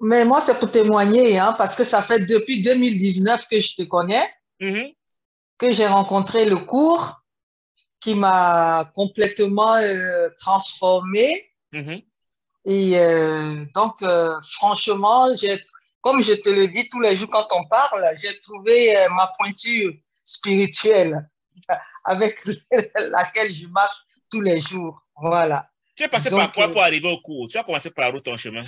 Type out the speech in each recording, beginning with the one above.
Mais moi, c'est pour témoigner, hein, parce que ça fait depuis 2019 que je te connais, Mhm, que j'ai rencontré le cours qui m'a complètement transformé. mhm. Et donc, franchement, comme je te le dis tous les jours quand on parle, j'ai trouvé ma pointure spirituelle avec laquelle je marche tous les jours. Voilà. Tu es passé par Donc, quoi pour arriver au cours? Tu as commencé par où ton chemin?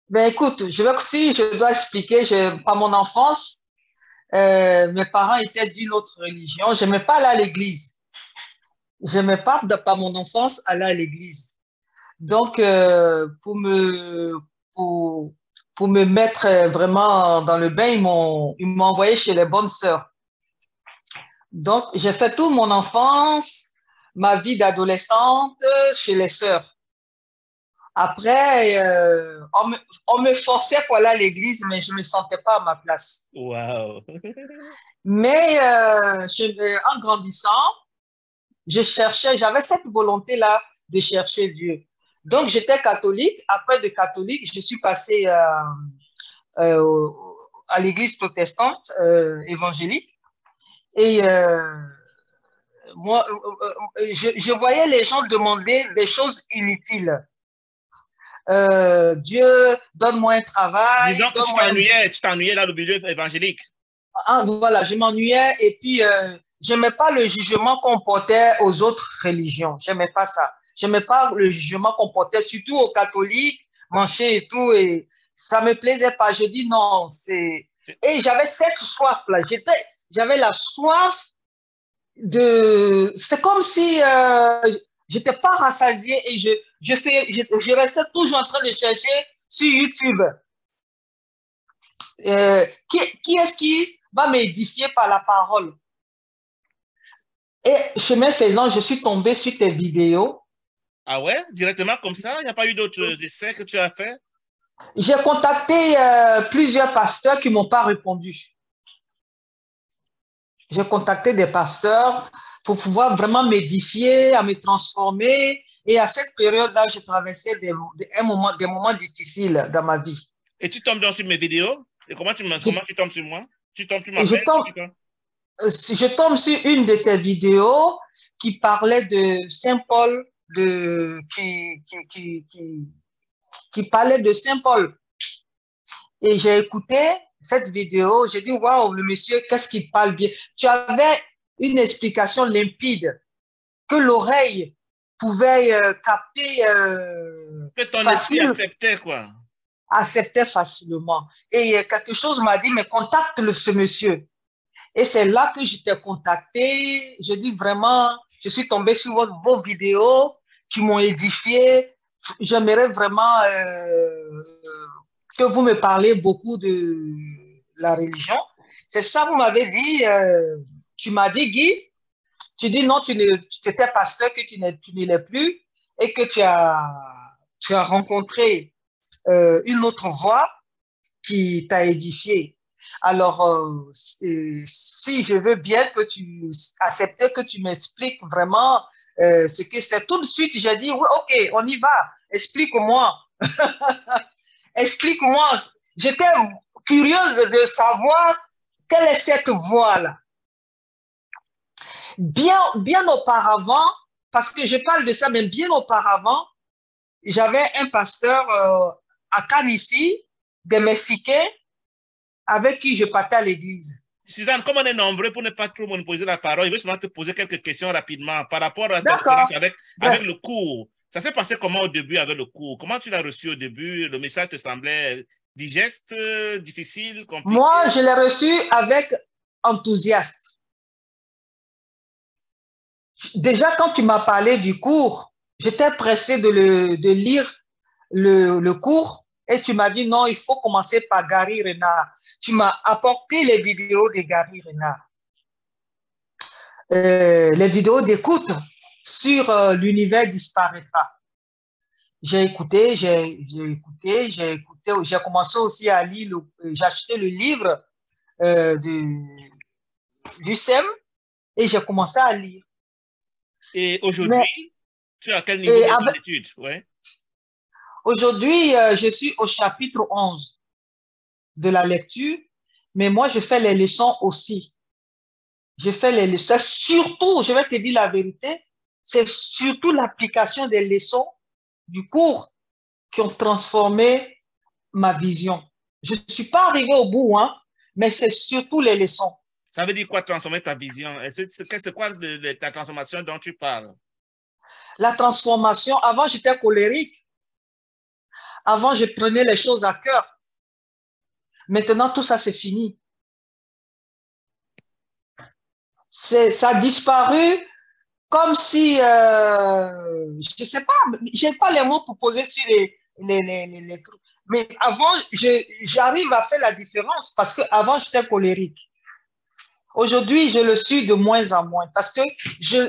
ben écoute, si je dois expliquer, par mon enfance, mes parents étaient d'une autre religion. Je n'aimais pas aller à l'église. Je n'aimais pas, par mon enfance, aller à l'église. Donc, pour, pour me mettre vraiment dans le bain, ils m'ont envoyé chez les bonnes sœurs. Donc, j'ai fait toute mon enfance, ma vie d'adolescente chez les sœurs. Après, on me forçait pour aller à l'église, mais je ne me sentais pas à ma place. Wow. Mais en grandissant, j'avais cette volonté-là de chercher Dieu. Donc, j'étais catholique. Après de catholique, je suis passé euh, à l'église protestante évangélique. Et moi, je voyais les gens demander des choses inutiles. Dieu, donne-moi un travail, Disons que donne-moi un... tu t'ennuyais dans le milieu évangélique. Ah, voilà, je m'ennuyais et puis je n'aimais pas le jugement qu'on portait aux autres religions. Je n'aimais pas ça. Je n'aimais pas le jugement qu'on portait, surtout aux catholiques, mancher et tout. Et ça ne me plaisait pas. Je dis non, c'est... Et j'avais cette soif-là. J'avais la soif de... C'est comme si je n'étais pas rassasié et je restais toujours en train de chercher sur YouTube. Qui est-ce qui va m'édifier par la parole? Et chemin faisant, je suis tombé sur tes vidéos. Ah ouais? Directement comme ça? Il n'y a pas eu d'autres essais que tu as fait? J'ai contacté plusieurs pasteurs qui ne m'ont pas répondu. J'ai contacté des pasteurs pour pouvoir vraiment m'édifier, à me transformer. Et à cette période-là, je traversais des moments difficiles dans ma vie. Et tu tombes donc sur mes vidéos? Et Je, comment tu tombes sur moi? Tu tombes sur ma et je page? tombe, je tombe sur une de tes vidéos qui parlait de Saint Paul, qui parlait de Saint Paul. Et j'ai écouté cette vidéo, j'ai dit, waouh, le monsieur, qu'est-ce qu'il parle bien. Tu avais une explication limpide que l'oreille pouvait capter Que ton esprit facile, acceptait, quoi. accepter facilement. Et quelque chose m'a dit, mais contacte ce monsieur. Et c'est là que je t'ai contacté. Je dis vraiment, je suis tombé sur vos vidéos qui m'ont édifié. J'aimerais vraiment que vous me parlez beaucoup de la religion. C'est ça, vous m'avez dit, tu m'as dit, Guy, tu dis non, tu étais pasteur, que tu ne l'es plus et que tu as rencontré une autre voie qui t'a édifié. Alors, si je veux bien que tu acceptes que tu m'expliques vraiment ce que c'est, tout de suite, j'ai dit, oui, ok, on y va, explique-moi. Explique-moi. J'étais curieuse de savoir quelle est cette voie-là. Bien auparavant, parce que je parle de ça, mais bien auparavant, j'avais un pasteur à Cannes ici, des Mexicains, avec qui je partais à l'église. Suzanne, comme on est nombreux pour ne pas trop monopoliser la parole, je veux seulement te poser quelques questions rapidement par rapport à ton D'accord. expérience avec Ben, le cours. Ça s'est passé comment au début avec le cours? Comment tu l'as reçu au début? Le message te semblait digeste, difficile, moi, compliqué? je l'ai reçu avec enthousiasme. Déjà, quand tu m'as parlé du cours, j'étais pressée de lire le cours et tu m'as dit non, il faut commencer par Gary Renard. Tu m'as apporté les vidéos de Gary Renard, les vidéos d'écoute sur l'univers disparaîtra. J'ai écouté, j'ai commencé aussi à lire, j'ai acheté le livre euh, du, du SEM et j'ai commencé à lire. Et Mais aujourd'hui, tu es à quel niveau et maintenant avec, d'études? Ouais. aujourd'hui, je suis au chapitre 11. de la lecture, mais moi, je fais les leçons aussi. Je fais les leçons. Surtout, je vais te dire la vérité, c'est surtout l'application des leçons du cours qui ont transformé ma vision. Je ne suis pas arrivé au bout, hein, mais c'est surtout les leçons. Ça veut dire quoi transformer ta vision? C'est quoi ta transformation dont tu parles? La transformation, avant j'étais colérique, avant je prenais les choses à cœur. Maintenant tout ça c'est fini. Ça a disparu comme si, je ne sais pas, je n'ai pas les mots pour poser sur les trucs. Mais avant, j'arrive à faire la différence parce qu'avant j'étais colérique. Aujourd'hui, je le suis de moins en moins parce que je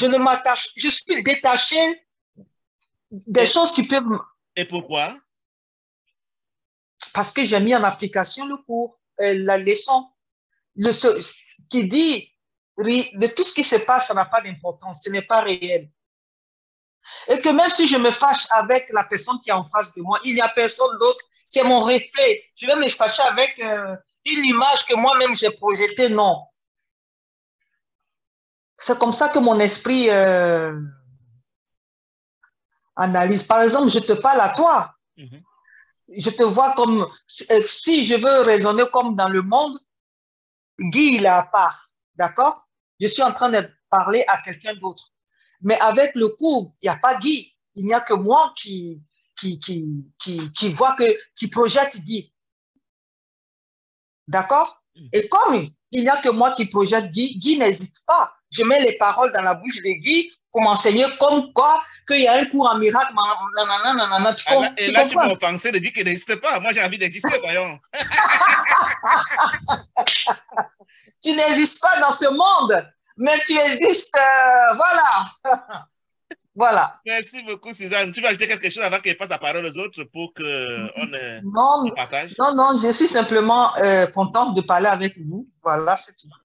ne m'attache, je suis détaché des choses qui peuvent. Et pourquoi? Parce que j'ai mis en application le cours, la leçon, qui dit de tout ce qui se passe, ça n'a pas d'importance, ce n'est pas réel. Et que même si je me fâche avec la personne qui est en face de moi, il n'y a personne d'autre, c'est mon reflet. Je vais me fâcher avec une image que moi-même j'ai projetée, non. C'est comme ça que mon esprit analyse. Par exemple, je te parle à toi. Mm-hmm. Je te vois comme, si je veux raisonner comme dans le monde, Guy, il est à part, d'accord? Je suis en train de parler à quelqu'un d'autre. Mais avec le cours, il n'y a pas Guy. Il n'y a que moi qui voit qui projette Guy. D'accord? Et comme il n'y a que moi qui projette Guy, Guy n'hésite pas. Je mets les paroles dans la bouche de Guy pour m'enseigner comme quoi qu'il y a un cours en miracle. Et là, tu m'as offensé de dire qu'il n'existe pas. Moi, j'ai envie d'exister, voyons. Tu n'existes pas dans ce monde, mais tu existes, voilà. Voilà. Merci beaucoup, Suzanne. Tu veux ajouter quelque chose avant qu'elle passe la parole aux autres pour qu'on partage? Non, je suis simplement contente de parler avec vous. Voilà, c'est tout.